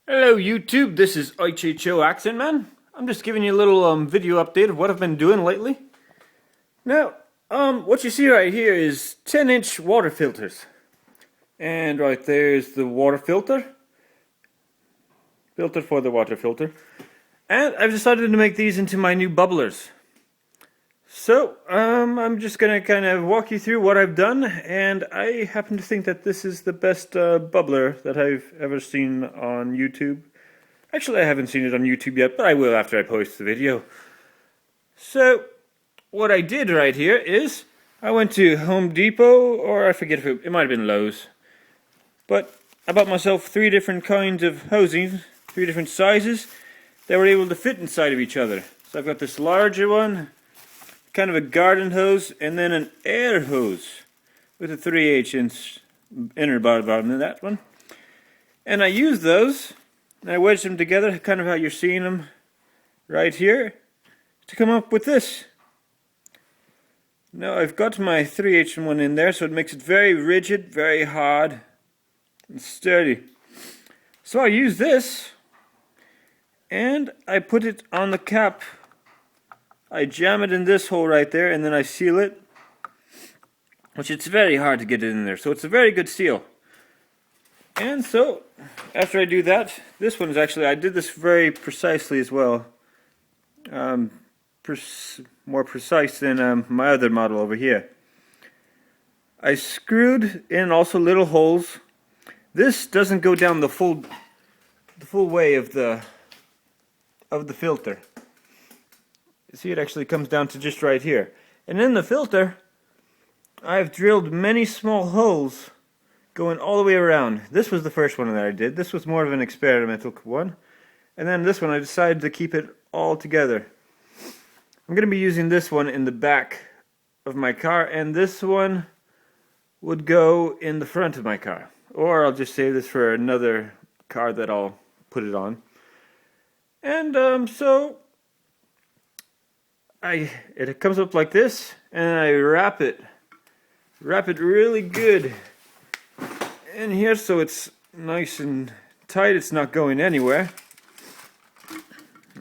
Hello YouTube, this is HHO Accent Man. I'm just giving you a little video update of what I've been doing lately. Now, what you see right here is 10-inch water filters. And right there is the water filter. Filter for the water filter. And I've decided to make these into my new bubblers. So, I'm just gonna kind of walk you through what I've done, and I happen to think that this is the best bubbler that I've ever seen on YouTube. Actually, I haven't seen it on YouTube yet, but I will after I post the video. So, what I did right here is, I went to Home Depot, or I forget if it might have been Lowe's. But I bought myself 3 different kinds of hosing, 3 different sizes, that were able to fit inside of each other. So I've got this larger one, kind of a garden hose, and then an air hose with a 3/8 inner bottom in that one. And I use those, and I wedge them together, kind of how you're seeing them right here, to come up with this. Now I've got my 3/8 one in there, so it makes it very rigid, very hard, and sturdy. So I use this, and I put it on the cap. I jam it in this hole right there, and then I seal it, which it's very hard to get it in there, so it's a very good seal. And so, after I do that, this one is actually, I did this very precisely as well. More precise than my other model over here. I screwed in also little holes. This doesn't go down the full way of the filter. See, it actually comes down to just right here. And in the filter, I've drilled many small holes going all the way around. This was the first one that I did. This was more of an experimental one. And then this one, I decided to keep it all together. I'm going to be using this one in the back of my car, and this one would go in the front of my car. Or I'll just save this for another car that I'll put it on. And so it comes up like this, and I wrap it really good in here so it's nice and tight, it's not going anywhere.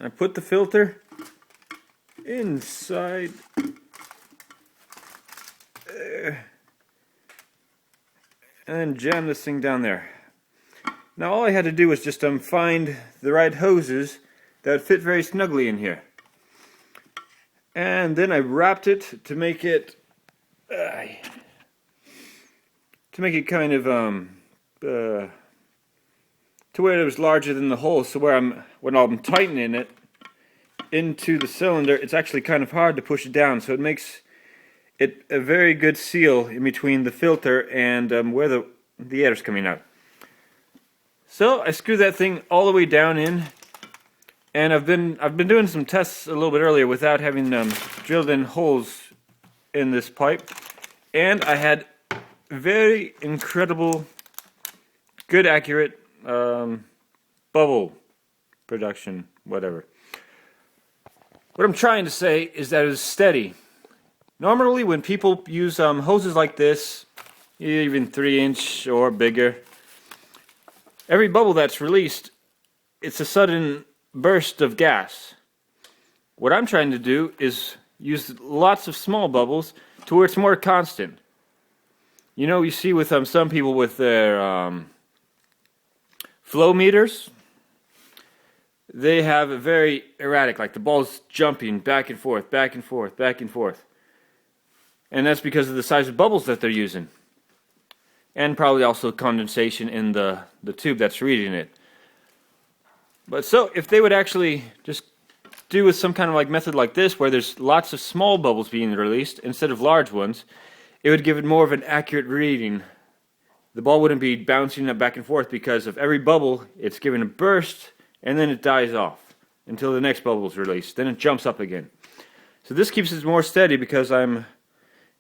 I put the filter inside there, and then jam this thing down there. Now all I had to do was just find the right hoses that fit very snugly in here. And then I wrapped it to make it kind of to where it was larger than the hole. So when I'm tightening it into the cylinder, it's actually kind of hard to push it down. So it makes it a very good seal in between the filter and where the air is coming out. So I screw that thing all the way down in. And I've been doing some tests a little bit earlier without having drilled in holes in this pipe, and I had very incredible, good, accurate bubble production, whatever. What I'm trying to say is that it was steady. Normally, when people use hoses like this, even 3-inch or bigger, every bubble that's released, it's a sudden burst of gas. What I'm trying to do is use lots of small bubbles to where it's more constant. You know, you see with some people with their flow meters, they have a very erratic, like the ball's jumping back and forth, back and forth, back and forth. And that's because of the size of bubbles that they're using. And probably also condensation in the tube that's reading it. But so, if they would actually just do with some kind of method like this, where there's lots of small bubbles being released instead of large ones, it would give it more of an accurate reading. The ball wouldn't be bouncing up back and forth because of every bubble, it's given a burst, and then it dies off until the next bubble is released. Then it jumps up again. So this keeps it more steady because I'm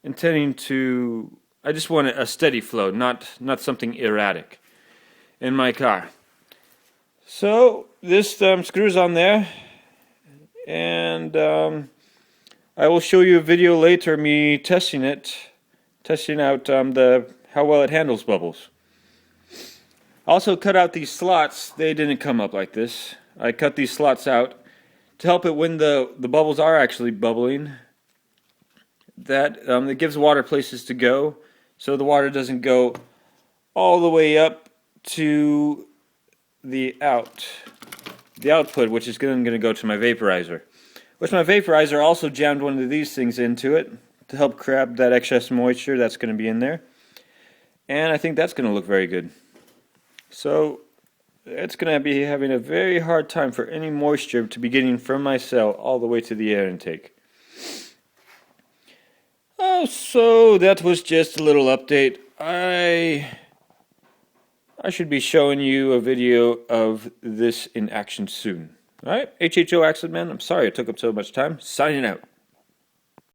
intending to, I just want a steady flow, not something erratic in my car. So this screws on there, and I will show you a video later me testing out how well it handles bubbles. Also cut out these slots. They didn't come up like this. I cut these slots out to help it when the bubbles are actually bubbling. That it gives water places to go, so the water doesn't go all the way up to the output, which is going to go to my vaporizer. Which my vaporizer also jammed one of these things into it to help grab that excess moisture that's going to be in there. And I think that's going to look very good. So it's going to be having a very hard time for any moisture to be getting from my cell all the way to the air intake. Oh, so that was just a little update. I should be showing you a video of this in action soon. Alright, HHO Accident Man, I'm sorry it took up so much time. Signing out.